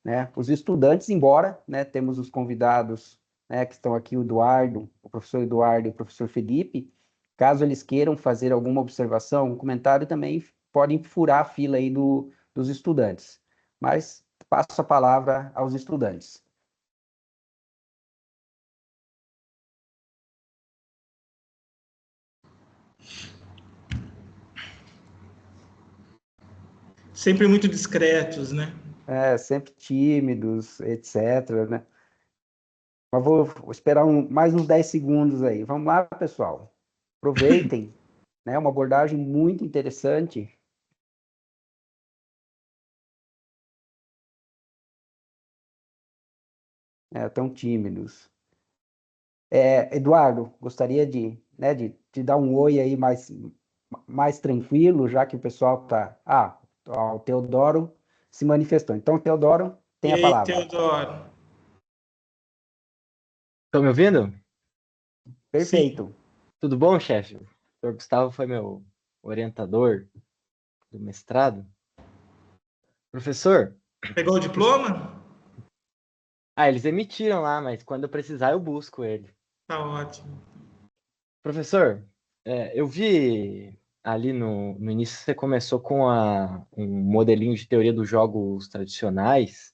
né, os estudantes, embora, né, temos os convidados, né, que estão aqui, o Eduardo, o professor Eduardo e o professor Felipe. Caso eles queiram fazer alguma observação, um comentário, também podem furar a fila aí dos estudantes. Mas passo a palavra aos estudantes. Sempre muito discretos, né? Sempre tímidos, etc., né? Mas vou esperar mais uns 10 segundos aí. Vamos lá, pessoal. Aproveitem, né? Uma abordagem muito interessante. Tão tímidos. Eduardo, gostaria né, de dar um oi aí mais tranquilo, já que o pessoal está... o Teodoro se manifestou. Então, Teodoro, tem E a aí, palavra. Teodoro? Estão me ouvindo? Perfeito. Sim. Tudo bom, chefe? O Dr. Gustavo foi meu orientador do mestrado. Professor? Pegou o diploma? Eles emitiram lá, mas quando eu precisar eu busco ele. Tá ótimo. Professor, eu vi ali no início você começou com um modelinho de teoria dos jogos tradicionais,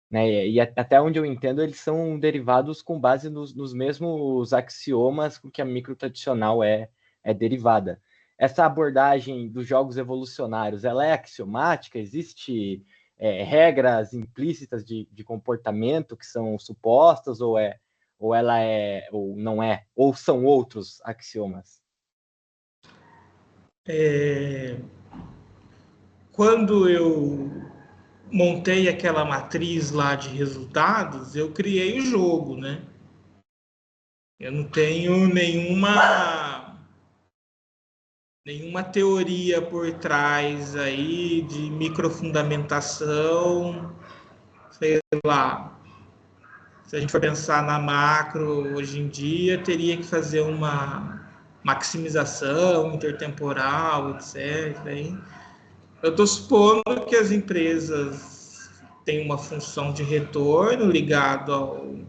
né? E até onde eu entendo, eles são derivados com base nos mesmos axiomas com que a micro tradicional é derivada. Essa abordagem dos jogos evolucionários, ela é axiomática? Existe regras implícitas de comportamento que são supostas, ou ela é, ou não é, ou são outros axiomas? Quando eu montei aquela matriz lá de resultados, eu criei o jogo, né? Eu não tenho nenhuma teoria por trás aí de microfundamentação, sei lá. Se a gente for pensar na macro hoje em dia, teria que fazer uma maximização intertemporal, etc. Eu estou supondo que as empresas têm uma função de retorno ligado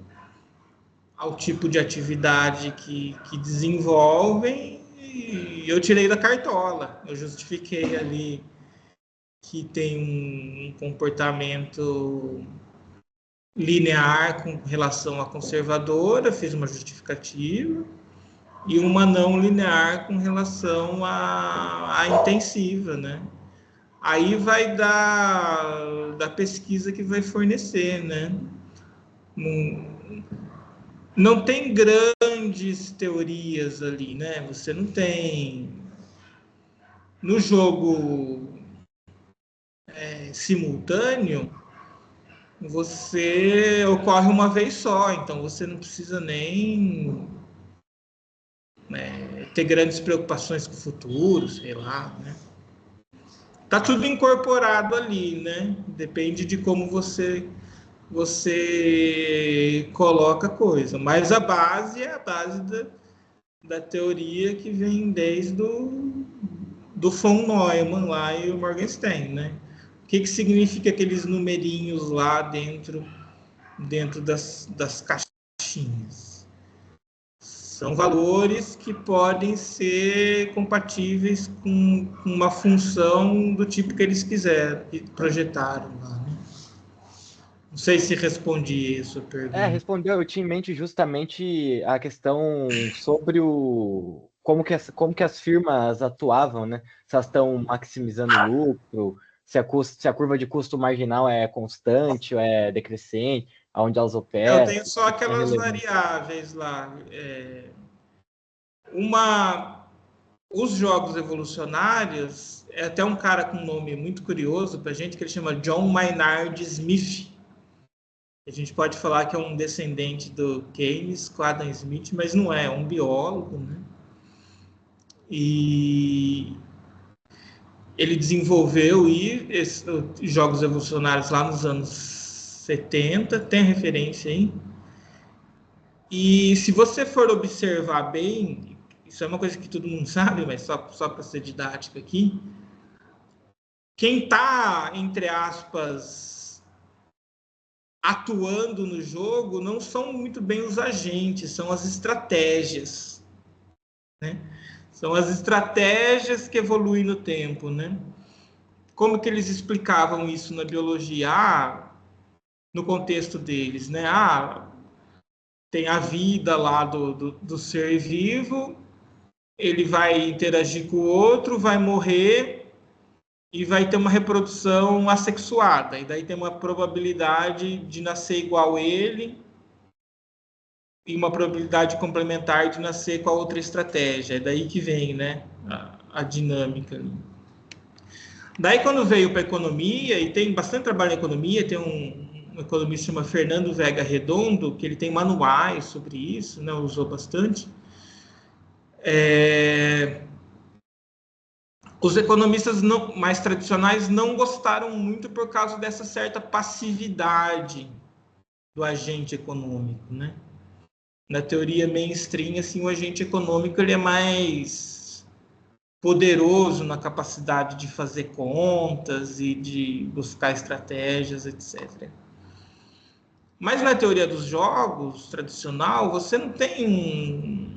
ao tipo de atividade que desenvolvem, e eu tirei da cartola. Eu justifiquei ali que tem um comportamento linear com relação à conservadora, fiz uma justificativa, e uma não linear com relação à intensiva, né? Aí vai da pesquisa que vai fornecer, né? Não tem grandes teorias ali, né? Você não tem... No jogo simultâneo, você ocorre uma vez só, então você não precisa nem ter grandes preocupações com o futuro, sei lá, né? Tá tudo incorporado ali, né? Depende de como você você coloca coisa. Mas a base é a base da teoria que vem desde do von Neumann lá e o Morgenstern, né? O que significa aqueles numerinhos lá dentro das caixinhas? São valores que podem ser compatíveis com uma função do tipo que eles quiserem, que projetaram lá, né? Não sei se respondi a sua pergunta. Respondeu. Eu tinha em mente justamente a questão sobre como que as firmas atuavam, né? Se elas estão maximizando o lucro, se a curva de custo marginal é constante ou é decrescente, aonde elas Eu operam. tenho só aquelas relevante. variáveis lá. Os jogos evolucionários, é até um cara com um nome muito curioso para a gente, que ele chama John Maynard Smith. A gente pode falar que é um descendente do Keynes, com Adam Smith, mas não é um biólogo, né? E ele desenvolveu os jogos evolucionários lá nos anos 70, tem referência aí. E se você for observar bem, isso é uma coisa que todo mundo sabe, mas só para ser didático aqui, quem está, entre aspas, atuando no jogo não são muito bem os agentes, são as estratégias, né? São as estratégias que evoluem no tempo, né? Como que eles explicavam isso na biologia? No contexto deles, né? Tem a vida lá do ser vivo, ele vai interagir com o outro, vai morrer e vai ter uma reprodução assexuada. E daí tem uma probabilidade de nascer igual ele e uma probabilidade complementar de nascer com a outra estratégia. É daí que vem, né, a dinâmica. Daí quando veio para a economia, e tem bastante trabalho na economia, tem um economista chamado Fernando Vega Redondo, que ele tem manuais sobre isso, né, usou bastante. Os economistas mais tradicionais não gostaram muito por causa dessa certa passividade do agente econômico, né? Na teoria mainstream, assim, o agente econômico ele é mais poderoso na capacidade de fazer contas e de buscar estratégias, etc. Mas na teoria dos jogos tradicional, você não tem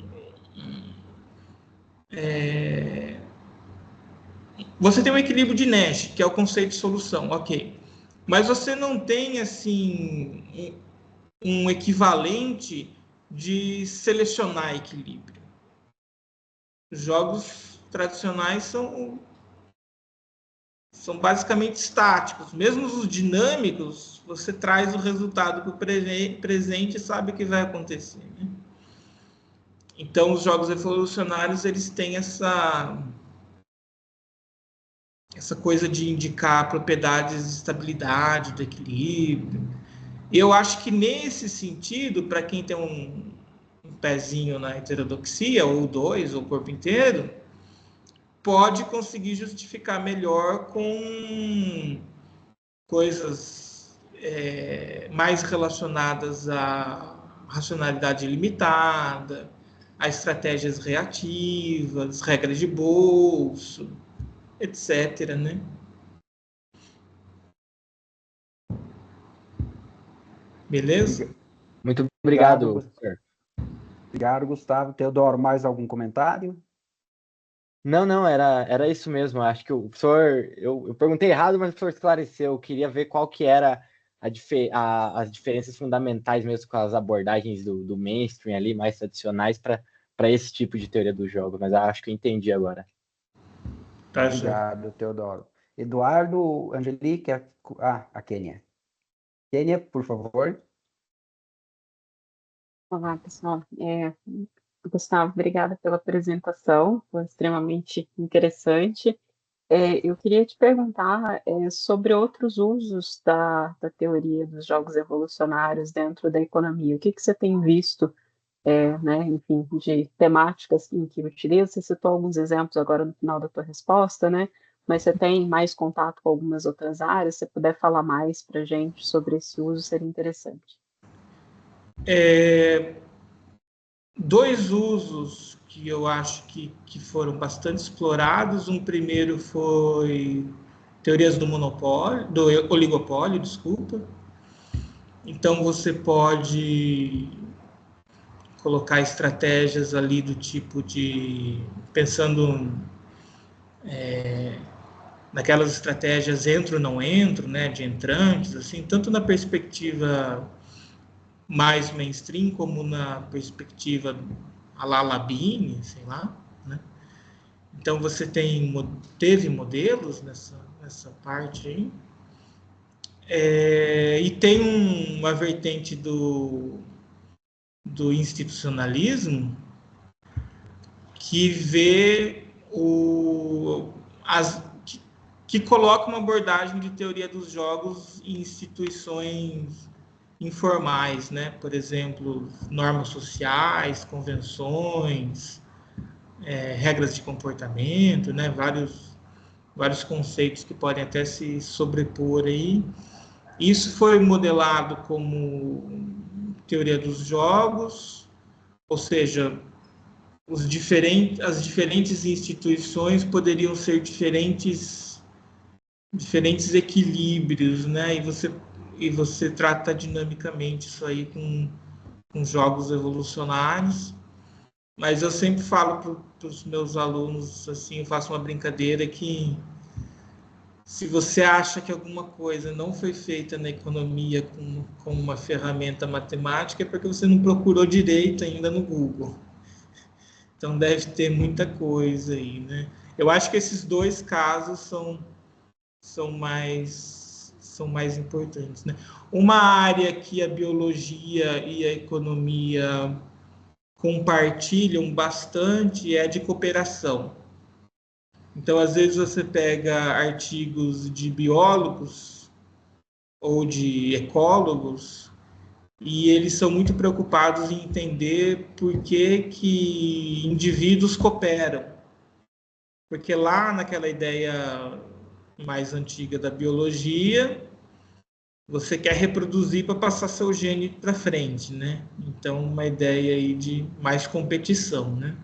você tem um equilíbrio de Nash, que é o conceito de solução, ok. Mas você não tem, assim, um equivalente de selecionar equilíbrio. Os jogos tradicionais são basicamente estáticos. Mesmo os dinâmicos, você traz o resultado para o presente e sabe o que vai acontecer, né? Então, os jogos evolucionários, eles têm essa coisa de indicar propriedades de estabilidade, do equilíbrio. E eu acho que nesse sentido, para quem tem um pezinho na heterodoxia, ou dois, ou o corpo inteiro, pode conseguir justificar melhor com coisas mais relacionadas à racionalidade limitada, a estratégias reativas, regras de bolso, etc., né? Beleza? Muito obrigado, Obrigado, professor. obrigado, Gustavo. Teodoro, mais algum comentário? Não, era isso mesmo. Acho que o professor, eu perguntei errado, mas o professor esclareceu. Eu queria ver qual que era as diferenças fundamentais mesmo com as abordagens do mainstream ali, mais tradicionais, para esse tipo de teoria do jogo. Mas acho que eu entendi agora. Tá, Obrigado, Teodoro. Eduardo, Angelique, a Kênia. Kênia, por favor. Olá, pessoal. Gustavo, obrigada pela apresentação, foi extremamente interessante. Eu queria te perguntar sobre outros usos da teoria dos jogos evolucionários dentro da economia. O que você tem visto, né, enfim, de temáticas em que utiliza? Você citou alguns exemplos agora no final da tua resposta, né? mas você tem mais contato com algumas outras áreas, se você puder falar mais para a gente sobre esse uso, seria interessante. Dois usos que eu acho que foram bastante explorados. Um primeiro foi teorias do monopólio, do oligopólio, desculpa. Então você pode colocar estratégias ali do tipo de, pensando naquelas estratégias entro não entro, né, de entrantes, assim, tanto na perspectiva mais mainstream como na perspectiva a la Labine, sei lá, né? Então você teve modelos nessa parte aí. E tem uma vertente do institucionalismo que vê que coloca uma abordagem de teoria dos jogos em instituições informais, né? Por exemplo, normas sociais, convenções, regras de comportamento, né? Vários conceitos que podem até se sobrepor aí. Isso foi modelado como teoria dos jogos, ou seja, as diferentes instituições poderiam ser diferentes equilíbrios, né? E você trata dinamicamente isso aí com jogos evolucionários. Mas eu sempre falo para os meus alunos, assim, eu faço uma brincadeira que se você acha que alguma coisa não foi feita na economia com uma ferramenta matemática, é porque você não procurou direito ainda no Google. Então deve ter muita coisa aí, né? Eu acho que esses dois casos são mais importantes, né? Uma área que a biologia e a economia compartilham bastante é a de cooperação. Então, às vezes você pega artigos de biólogos ou de ecólogos e eles são muito preocupados em entender por que indivíduos cooperam. Porque lá naquela ideia mais antiga da biologia, você quer reproduzir para passar seu gene para frente, né? Então, uma ideia aí de mais competição, né?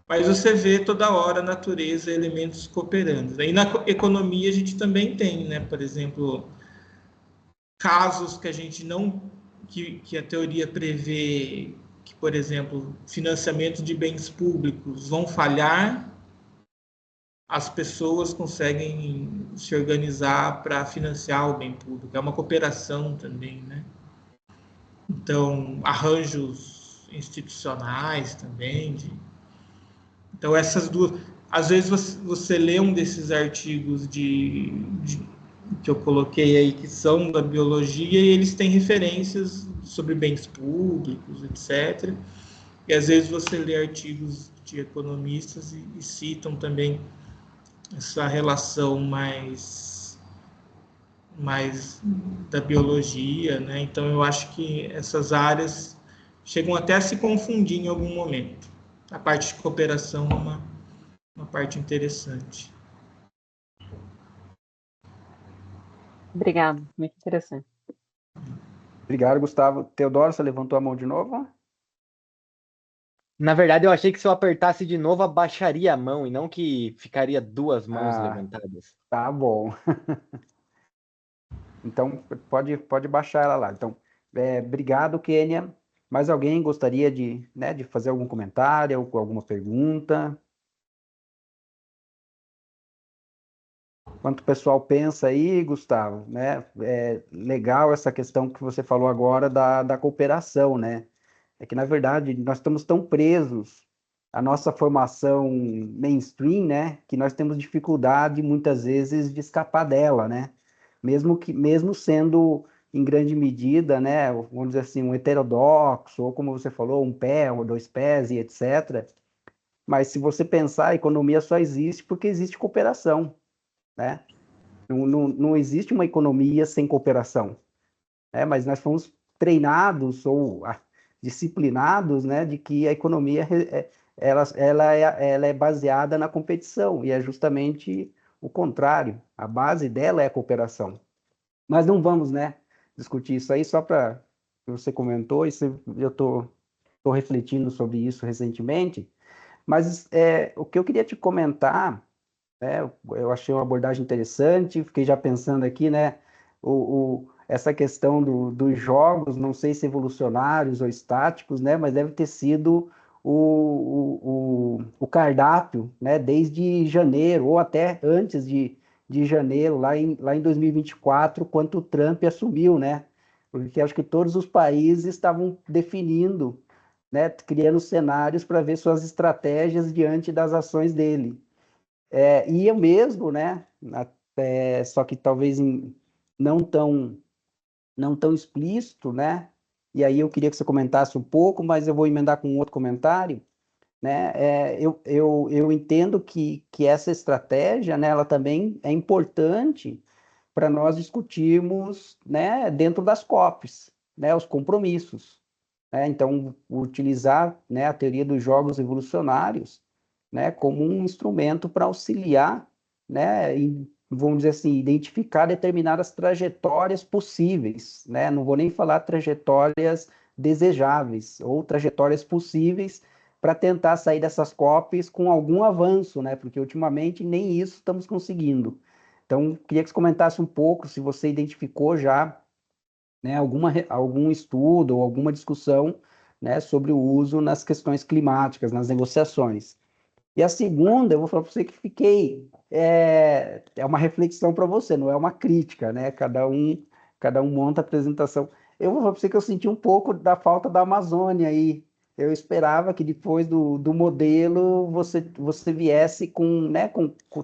Mas você vê toda hora a natureza, elementos cooperando. E na economia a gente também tem, né? Por exemplo, casos que a gente não, que a teoria prevê que, por exemplo, financiamento de bens públicos vão falhar, as pessoas conseguem se organizar para financiar o bem público. É uma cooperação também, né? Então, arranjos institucionais também. Então, essas duas... Às vezes você lê um desses artigos que eu coloquei aí, que são da biologia, e eles têm referências sobre bens públicos, etc. E às vezes você lê artigos de economistas e citam também essa relação mais da biologia, né? Então eu acho que essas áreas chegam até a se confundir em algum momento. A parte de cooperação é uma parte interessante. Obrigado, muito interessante. Obrigado, Gustavo. Teodoro, você levantou a mão de novo? Na verdade, eu achei que se eu apertasse de novo, abaixaria a mão e não que ficaria duas mãos levantadas. Tá bom. Então, pode baixar ela lá. Então, obrigado, Kênia. Mais alguém gostaria de fazer algum comentário, alguma pergunta? Enquanto o pessoal pensa aí, Gustavo, né? É legal essa questão que você falou agora da cooperação, né? É que, na verdade, nós estamos tão presos à nossa formação mainstream, né? Que nós temos dificuldade, muitas vezes, de escapar dela, né? Mesmo sendo, em grande medida, né? Vamos dizer assim, um heterodoxo, ou como você falou, um pé, ou dois pés, e etc. Mas, se você pensar, a economia só existe porque existe cooperação, né? Não existe uma economia sem cooperação, né? Mas nós fomos treinados ou disciplinados, né, de que a economia ela é baseada na competição, e é justamente o contrário, a base dela é a cooperação. Mas não vamos, né, discutir isso aí, só para você comentou, e eu estou refletindo sobre isso recentemente, mas o que eu queria te comentar, né, eu achei uma abordagem interessante, fiquei já pensando aqui, né, essa questão dos jogos, não sei se evolucionários ou estáticos, né, mas deve ter sido o cardápio, né, desde janeiro, ou até antes de janeiro, lá em 2024, quando o Trump assumiu, né, porque acho que todos os países estavam definindo, né, criando cenários para ver suas estratégias diante das ações dele. E eu mesmo, né, só que talvez não tão, não tão explícito, né, e aí eu queria que você comentasse um pouco, mas eu vou emendar com um outro comentário, né, eu entendo que essa estratégia, né, ela também é importante para nós discutirmos, né, dentro das COPs, né, os compromissos, né, então utilizar, né, a teoria dos jogos evolucionários, né, como um instrumento para auxiliar, né, vamos dizer assim, identificar determinadas trajetórias possíveis, né, não vou nem falar trajetórias desejáveis ou trajetórias possíveis para tentar sair dessas COPs com algum avanço, né, porque ultimamente nem isso estamos conseguindo. Então, queria que você comentasse um pouco se você identificou já, né, algum estudo ou alguma discussão, né, sobre o uso nas questões climáticas, nas negociações. E a segunda, eu vou falar para você que é uma reflexão para você, não é uma crítica, né? Cada um monta a apresentação. Eu vou falar para você que eu senti um pouco da falta da Amazônia aí. Eu esperava que depois do modelo você viesse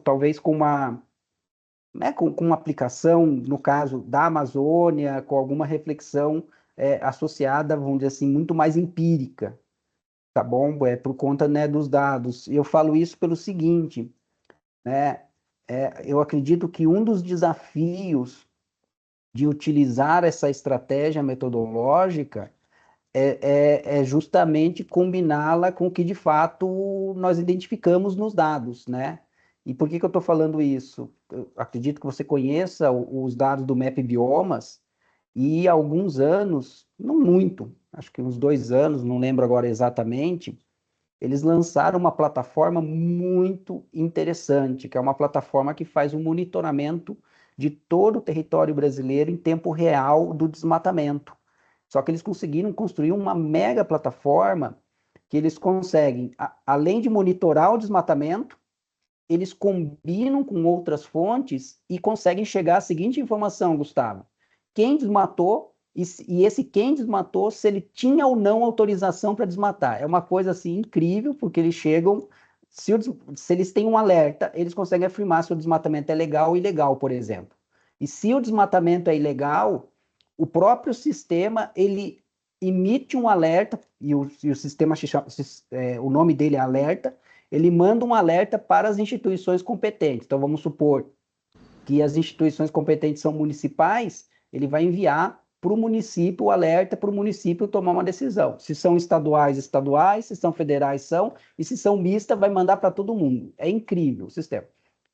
talvez com uma, né, com uma aplicação, no caso da Amazônia, com alguma reflexão associada, vamos dizer assim, muito mais empírica, tá bom? Por conta, né, dos dados. E eu falo isso pelo seguinte, né? Eu acredito que um dos desafios de utilizar essa estratégia metodológica é justamente combiná-la com o que de fato nós identificamos nos dados, né? E por que eu estou falando isso? Eu acredito que você conheça os dados do MAP Biomas, e há alguns anos, não muito, acho que uns 2 anos, não lembro agora exatamente, eles lançaram uma plataforma muito interessante, que é uma plataforma que faz um monitoramento de todo o território brasileiro em tempo real do desmatamento. Só que eles conseguiram construir uma mega plataforma que eles conseguem, além de monitorar o desmatamento, eles combinam com outras fontes e conseguem chegar à seguinte informação, Gustavo: quem desmatou e esse quem desmatou, se ele tinha ou não autorização para desmatar. É uma coisa assim incrível, porque eles chegam, se eles têm um alerta, eles conseguem afirmar se o desmatamento é legal ou ilegal, por exemplo. E se o desmatamento é ilegal, o próprio sistema ele emite um alerta, e o sistema, o nome dele é alerta, ele manda um alerta para as instituições competentes. Então, vamos supor que as instituições competentes são municipais, ele vai enviar para o município o alerta para o município tomar uma decisão. Se são estaduais, estaduais, se são federais, são, e se são mistas, vai mandar para todo mundo. É incrível o sistema.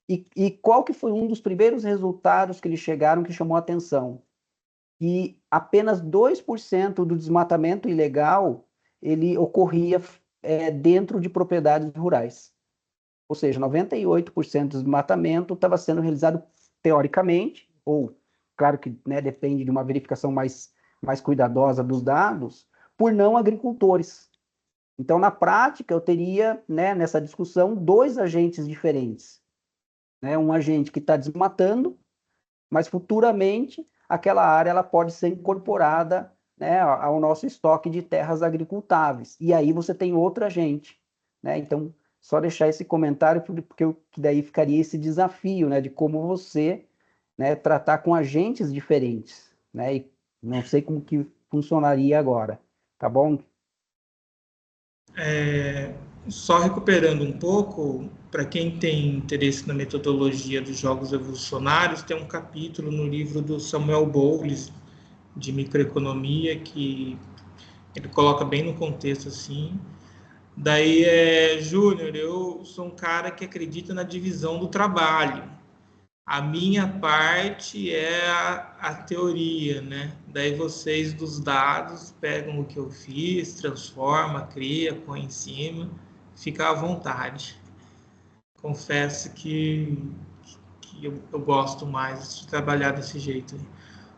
E qual que foi um dos primeiros resultados que eles chegaram que chamou a atenção? E apenas 2% do desmatamento ilegal ele ocorria dentro de propriedades rurais. Ou seja, 98% do desmatamento estava sendo realizado teoricamente, ou, claro que, né, depende de uma verificação mais cuidadosa dos dados, por não agricultores. Então, na prática, eu teria, né, nessa discussão, dois agentes diferentes. Né? Um agente que está desmatando, mas futuramente aquela área ela pode ser incorporada, né, ao nosso estoque de terras agricultáveis. E aí você tem outro agente. Né? Então, só deixar esse comentário, porque que daí ficaria esse desafio, né, de como você, né, tratar com agentes diferentes. Né? E não sei como que funcionaria agora. Tá bom? Só recuperando um pouco, para quem tem interesse na metodologia dos jogos evolucionários, tem um capítulo no livro do Samuel Bowles, de microeconomia, que ele coloca bem no contexto assim. Daí, Júnior, eu sou um cara que acredita na divisão do trabalho. A minha parte é a teoria, né? Daí vocês dos dados pegam o que eu fiz, transforma, cria, põe em cima, fica à vontade. Confesso que eu gosto mais de trabalhar desse jeito.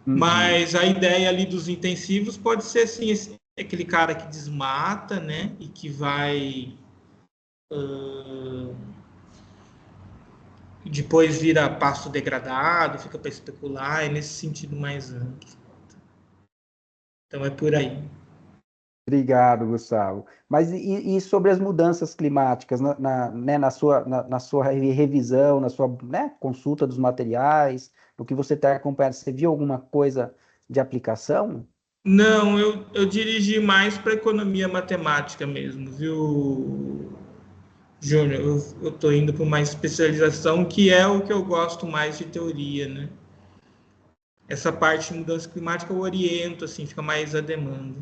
Mas a ideia ali dos intensivos pode ser assim, aquele cara que desmata, né? E que vai depois vira pasto degradado, fica para especular, é nesse sentido mais amplo. Então é por aí. Obrigado, Gustavo. Mas e sobre as mudanças climáticas, né, na sua revisão, na sua, né, consulta dos materiais, no que você está acompanhando, você viu alguma coisa de aplicação? Não, eu dirigi mais para economia matemática mesmo, viu, Júnior? Eu estou indo para uma especialização que é o que eu gosto mais de teoria, né? Essa parte de mudança climática eu oriento, assim, fica mais a demanda.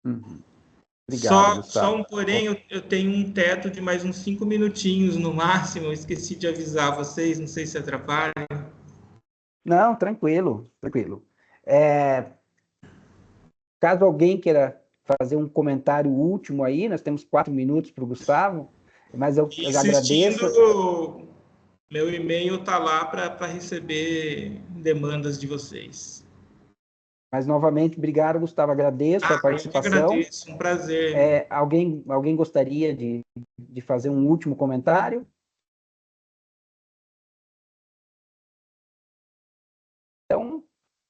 Uhum. Obrigado, Só Gustavo. um porém, eu tenho um teto de mais uns 5 minutinhos no máximo, eu esqueci de avisar vocês, não sei se atrapalha. Não, tranquilo, tranquilo. Caso alguém queira fazer um comentário último aí, nós temos 4 minutos para o Gustavo, mas eu Insistindo, agradeço. meu e-mail está lá para receber demandas de vocês. Mas novamente, obrigado, Gustavo. Agradeço a Eu que participação. agradeço, um prazer. Alguém gostaria de fazer um último comentário? Então,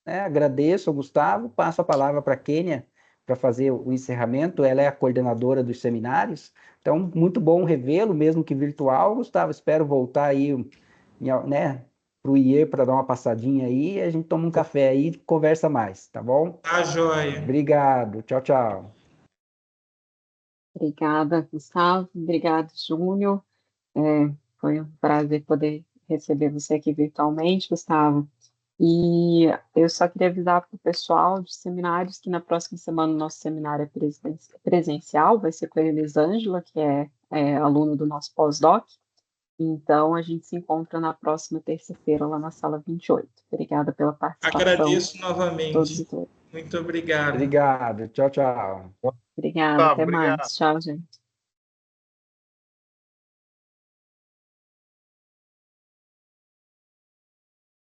né, agradeço ao Gustavo, passo a palavra para a Kênia para fazer o encerramento. Ela é a coordenadora dos seminários. Então, muito bom revê-lo, mesmo que virtual, Gustavo. Espero voltar aí, né, para o IE para dar uma passadinha aí. A gente toma um café aí e conversa mais, tá bom? Tá joia. Obrigado. Tchau, tchau. Obrigada, Gustavo. Obrigado, Júnior. Foi um prazer poder receber você aqui virtualmente, Gustavo. E eu só queria avisar para o pessoal de seminários que na próxima semana o nosso seminário é presencial, vai ser com a Elisângela, que é aluna do nosso pós-doc. Então, a gente se encontra na próxima terça-feira, lá na sala 28. Obrigada pela participação Agradeço de todos novamente. e todas. Muito obrigado. Obrigado. Tchau, tchau. Obrigada, Tá, até obrigado. mais. Tchau, gente.